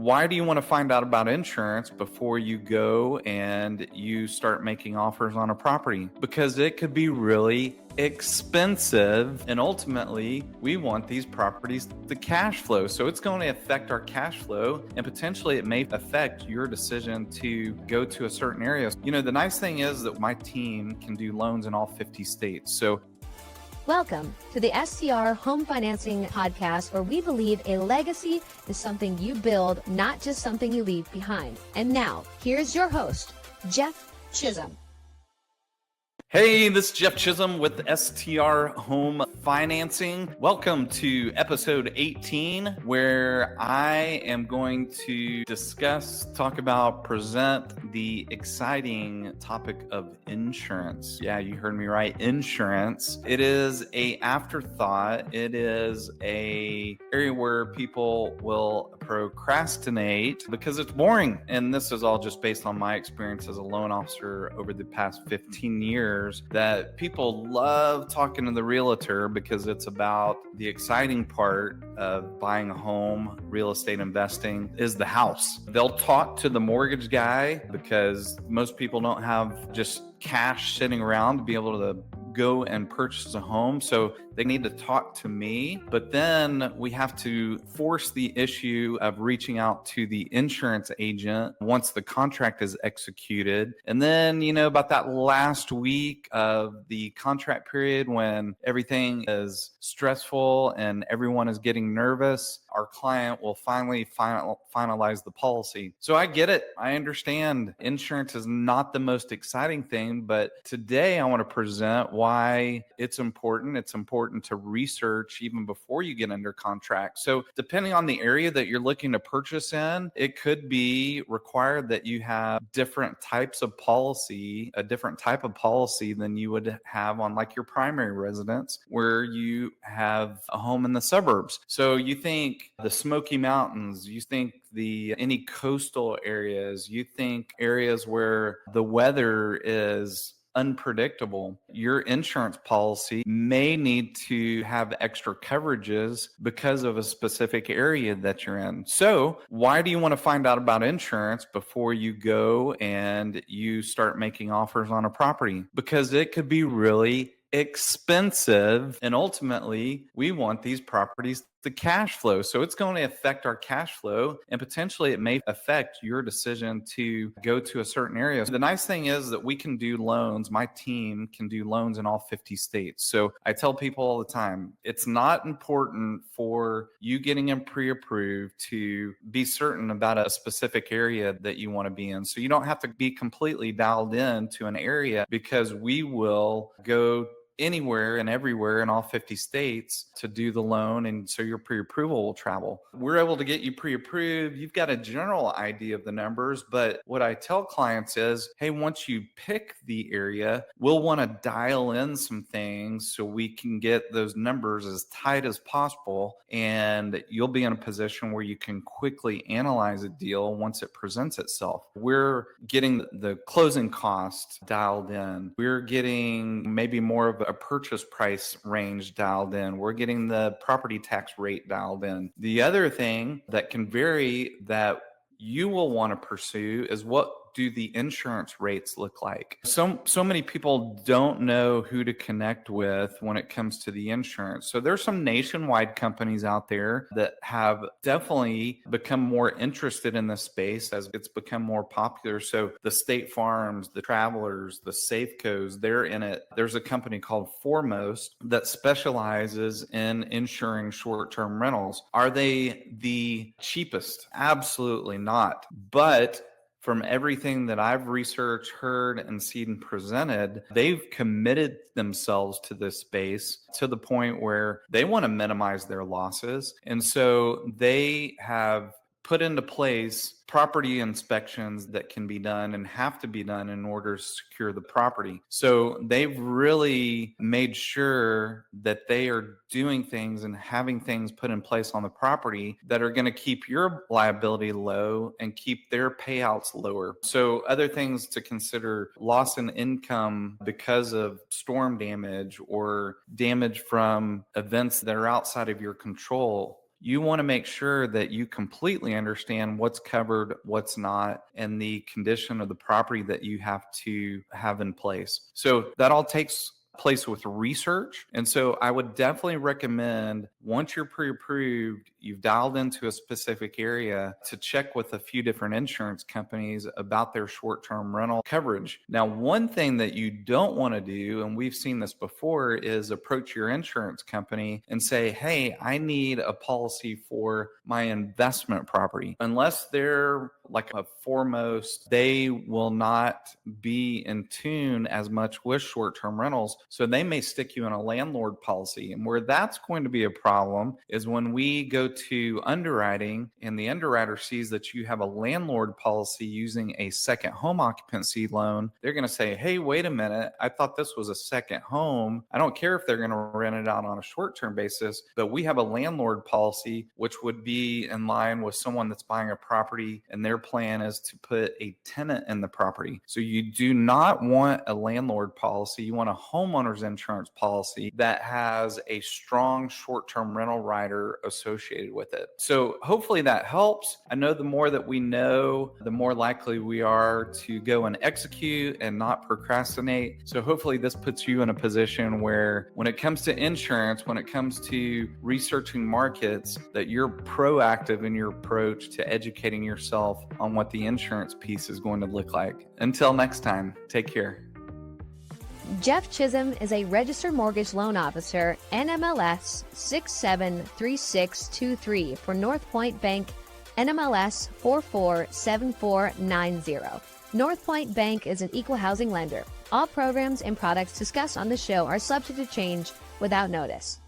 why do you want to find out about insurance before you go and you start making offers on a property? Because it could be really expensive, and ultimately we want these properties to cash flow. So it's going to affect our cash flow, and potentially it may affect your decision to go to a certain area. You know, the nice thing is that my team can do loans in all 50 states. So welcome to the STR Home Financing Podcast, where we believe a legacy is something you build, not just something you leave behind. And now, here's your host, Jeff Chisum. Hey, this is Jeff Chisum with STR Home Financing. Welcome to episode 18, where I am going to talk about, present the exciting topic of insurance. Yeah, you heard me right, insurance. It is an afterthought. It is an area where people will procrastinate because it's boring. And this is all just based on my experience as a loan officer over the past 15 years. That people love talking to the realtor because it's about the exciting part of buying a home. Real estate investing is the house. They'll talk to the mortgage guy because most people don't have just cash sitting around to be able to go and purchase a home. So they need to talk to me. But then we have to force the issue of reaching out to the insurance agent once the contract is executed. And then, you know, about that last week of the contract period when everything is stressful and everyone is getting nervous, our client will finally finalize the policy. So I get it. I understand insurance is not the most exciting thing, but today I want to present why it's important. It's important to research even before you get under contract. So depending on the area that you're looking to purchase in, it could be required that you have different types of policy, a different type of policy than you would have on like your primary residence where you have a home in the suburbs. So you think the Smoky Mountains, you think any coastal areas, you think areas where the weather is unpredictable. Your insurance policy may need to have extra coverages because of a specific area that you're in. So why do you want to find out about insurance before you go and you start making offers on a property? Because it could be really expensive, and ultimately we want these properties to cash flow. So it's going to affect our cash flow, and potentially it may affect your decision to go to a certain area. The nice thing is that we can do loans. My team can do loans in all 50 states. So I tell people all the time, it's not important for you getting them pre-approved to be certain about a specific area that you want to be in. So you don't have to be completely dialed in to an area, because we will go anywhere and everywhere in all 50 states to do the loan. And so your pre-approval will travel. We're able to get you pre-approved. You've got a general idea of the numbers, but what I tell clients is, hey, once you pick the area, we'll want to dial in some things so we can get those numbers as tight as possible. And you'll be in a position where you can quickly analyze a deal once it presents itself. We're getting the closing cost dialed in. We're getting maybe more of a purchase price range dialed in. We're getting the property tax rate dialed in. The other thing that can vary that you will want to pursue is, what do the insurance rates look like? So many people don't know who to connect with when it comes to the insurance. So there's some nationwide companies out there that have definitely become more interested in this space as it's become more popular. So the State Farms, the Travelers, the Safecos, they're in it. There's a company called Foremost that specializes in insuring short-term rentals. Are they the cheapest? Absolutely not. But from everything that I've researched, heard, and seen presented, they've committed themselves to this space to the point where they want to minimize their losses. And so they have put into place property inspections that can be done and have to be done in order to secure the property. So they've really made sure that they are doing things and having things put in place on the property that are going to keep your liability low and keep their payouts lower. So other things to consider: loss in income because of storm damage or damage from events that are outside of your control. you want to make sure that you completely understand what's covered, what's not, and the condition of the property that you have to have in place. So that all takes place with research. And so I would definitely recommend, once you're pre-approved, you've dialed into a specific area, to check with a few different insurance companies about their short-term rental coverage. Now, one thing that you don't want to do, and we've seen this before, is approach your insurance company and say, hey, I need a policy for my investment property. Unless they're like a foremost, they will not be in tune as much with short-term rentals. So they may stick you in a landlord policy. And where that's going to be a problem is when we go to underwriting and the underwriter sees that you have a landlord policy using a second home occupancy loan. They're going to say, hey, wait a minute, I thought this was a second home. I don't care if they're going to rent it out on a short-term basis, but we have a landlord policy, which would be in line with someone that's buying a property and their plan is to put a tenant in the property. So you do not want a landlord policy. You want a homeowner's insurance policy that has a strong short-term rental rider associated with it. So hopefully that helps. I know the more that we know, the more likely we are to go and execute and not procrastinate. So hopefully this puts you in a position where when it comes to insurance, when it comes to researching markets, that you're proactive in your approach to educating yourself on what the insurance piece is going to look like. Until next time, take care. Jeff Chisum is a registered mortgage loan officer, NMLS 673623 for Northpointe Bank, NMLS 447490. Northpointe Bank is an equal housing lender. All programs and products discussed on the show are subject to change without notice.